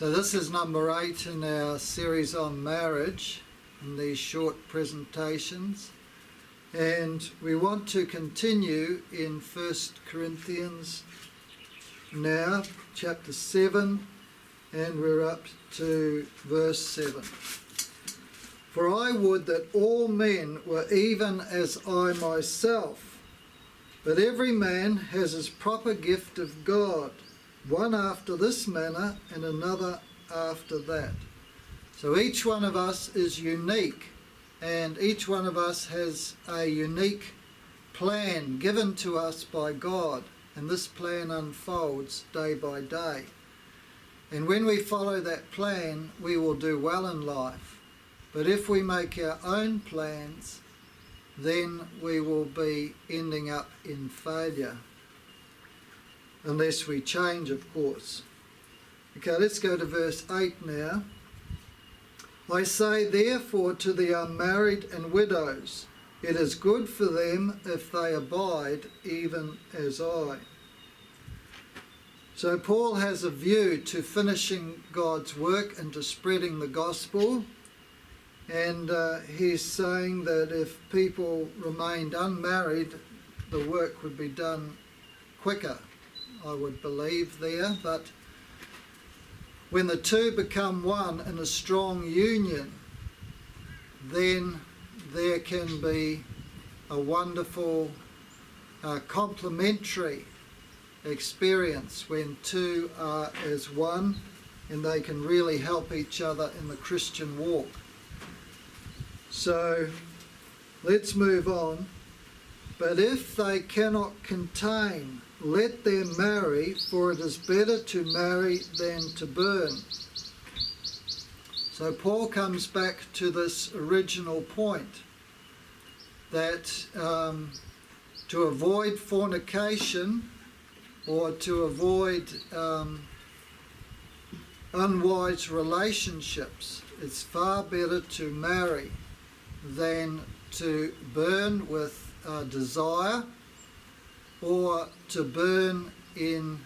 So this is number 8 in our series on marriage in these short presentations. And we want to continue in 1 Corinthians now, chapter 7, and we're up to verse 7. For I would that all men were even as I myself, but every man has his proper gift of God, one after this manner and another after that. So each one of us is unique, and each one of us has a unique plan given to us by God, and this plan unfolds day by day. And when we follow that plan, we will do well in life. But if we make our own plans, then we will be ending up in failure. Unless we change, of course. Okay, let's go to verse 8 now. I say therefore to the unmarried and widows, it is good for them if they abide even as I. So Paul has a view to finishing God's work and to spreading the gospel. And he's saying that if people remained unmarried, the work would be done quicker, I would believe there. But when the two become one in a strong union, then there can be a wonderful complementary experience when two are as one and they can really help each other in the Christian walk. So let's move on. But if they cannot contain, let them marry, for it is better to marry than to burn. So Paul comes back to this original point, that to avoid fornication or to avoid unwise relationships, it's far better to marry than to burn with desire, or to burn in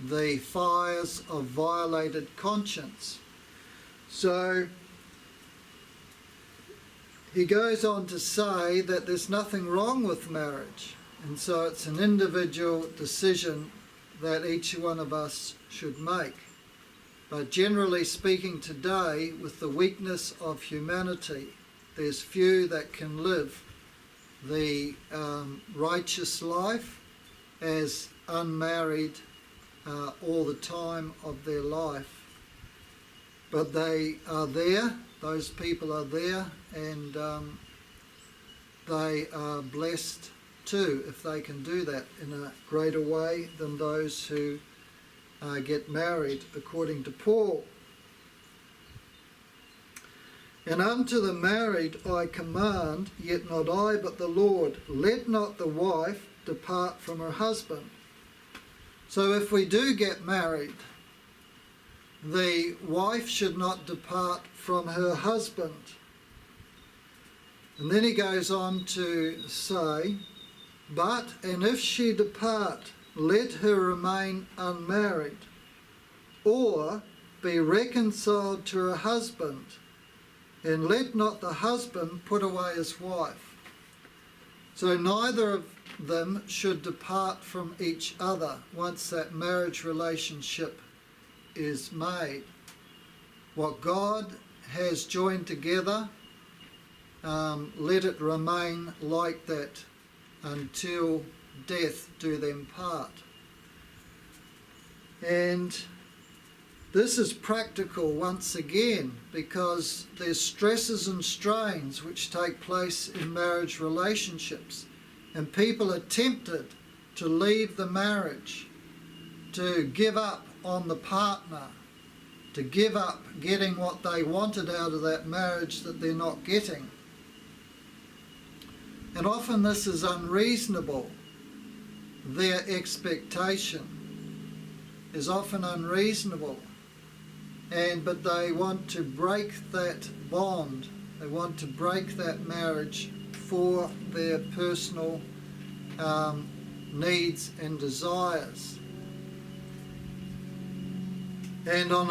the fires of violated conscience. So he goes on to say that there's nothing wrong with marriage, and so it's an individual decision that each one of us should make. But generally speaking today, with the weakness of humanity, there's few that can live the righteous life as unmarried all the time of their life. But they are there, those people are there, and they are blessed too if they can do that in a greater way than those who get married, according to Paul. And unto the married I command, yet not I but the Lord, let not the wife depart from her husband. So if we do get married, the wife should not depart from her husband. And then he goes on to say, and if she depart, let her remain unmarried, or be reconciled to her husband, and let not the husband put away his wife. So neither of them should depart from each other once that marriage relationship is made. What God has joined together, let it remain like that until death do them part. And this is practical once again, because there's stresses and strains which take place in marriage relationships, and people are tempted to leave the marriage, to give up on the partner, to give up getting what they wanted out of that marriage that they're not getting. And often this is unreasonable. Their expectation is often unreasonable. But they want to break that bond. They want to break that marriage for their personal needs and desires. And on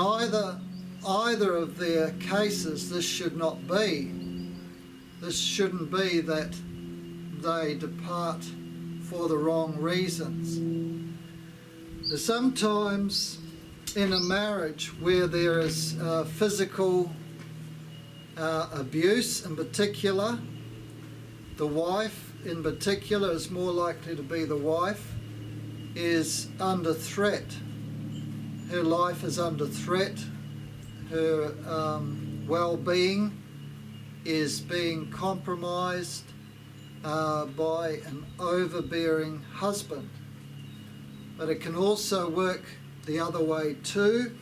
either of their cases, this should not be. This shouldn't be that they depart for the wrong reasons. There's sometimes in a marriage where there is physical abuse in particular, the wife in particular is more likely to be the wife, is under threat. Her life is under threat. Her well-being is being compromised by an overbearing husband. But it can also work the other way too.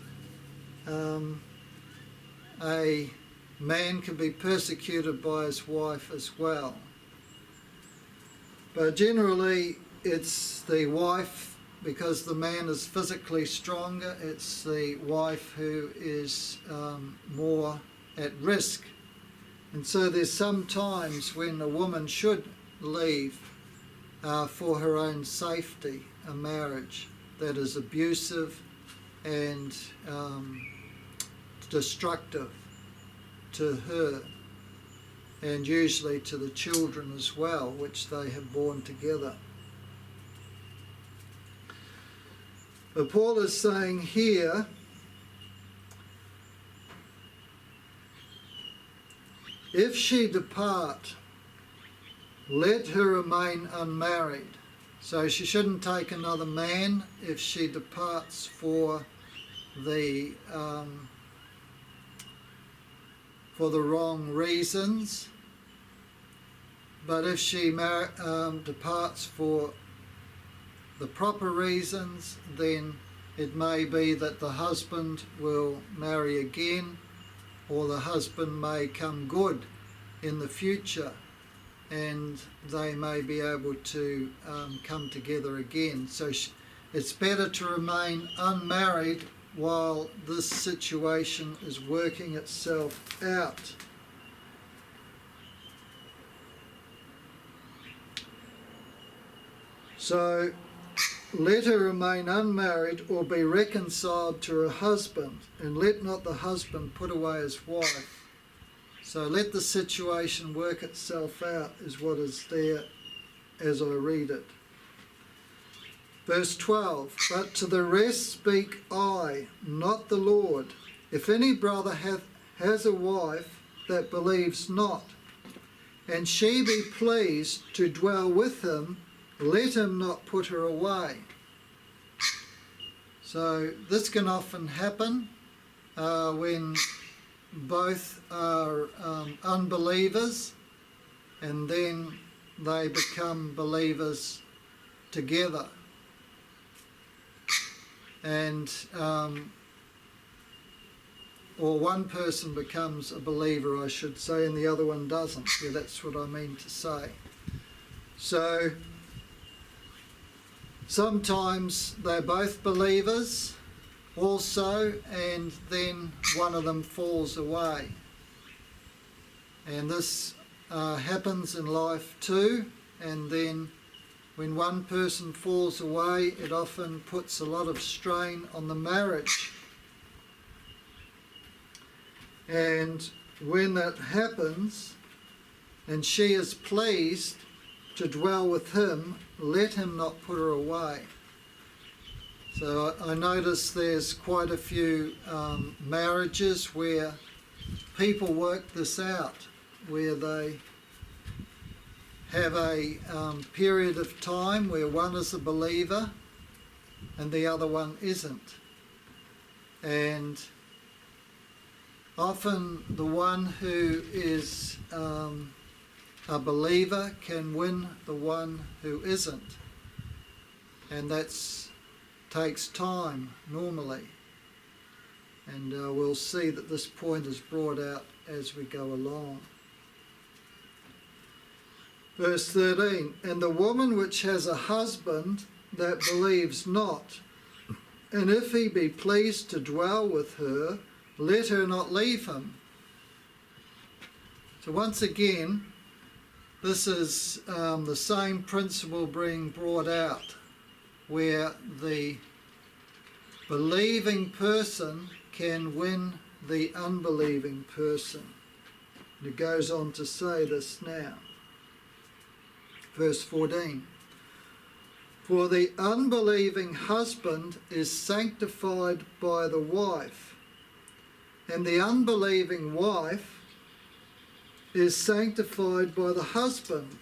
A man can be persecuted by his wife as well. But generally it's the wife, because the man is physically stronger, it's the wife who is more at risk. And so there's some times when a woman should leave for her own safety a marriage that is abusive and destructive to her, and usually to the children as well, which they have borne together. But Paul is saying here, if she depart, let her remain unmarried. So she shouldn't take another man if she departs for the wrong reasons. But if she departs for the proper reasons, then it may be that the husband will marry again, or the husband may come good in the future, and they may be able to come together again. So it's better to remain unmarried while this situation is working itself out. So let her remain unmarried or be reconciled to her husband, and let not the husband put away his wife. So let the situation work itself out is what is there as I read it. Verse 12, but to the rest speak I, not the Lord. If any brother has a wife that believes not, and she be pleased to dwell with him, let him not put her away. So this can often happen when both are unbelievers, and then they become believers together. And or one person becomes a believer, I should say, and the other one doesn't. Yeah, that's what I mean to say. So sometimes they're both believers also, and then one of them falls away. And this happens in life too, and then when one person falls away, it often puts a lot of strain on the marriage. And when that happens, and she is pleased to dwell with him, let him not put her away. So I notice there's quite a few marriages where people work this out, where they have a period of time where one is a believer and the other one isn't. And often the one who is a believer can win the one who isn't. And that takes time normally. And we'll see that this point is brought out as we go along. Verse 13, and the woman which has a husband that believes not, and if he be pleased to dwell with her, let her not leave him. So once again, this is the same principle being brought out, where the believing person can win the unbelieving person. And it goes on to say this now. Verse 14. For the unbelieving husband is sanctified by the wife, and the unbelieving wife is sanctified by the husband.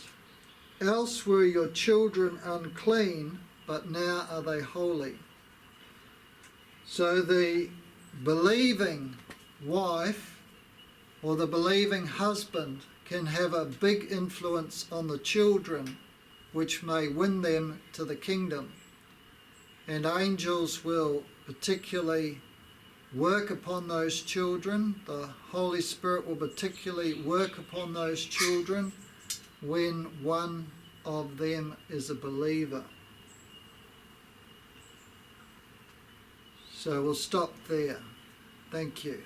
Else were your children unclean, but now are they holy. So the believing wife or the believing husband can have a big influence on the children, which may win them to the kingdom. And angels will particularly work upon those children. The Holy Spirit will particularly work upon those children when one of them is a believer. So we'll stop there. Thank you.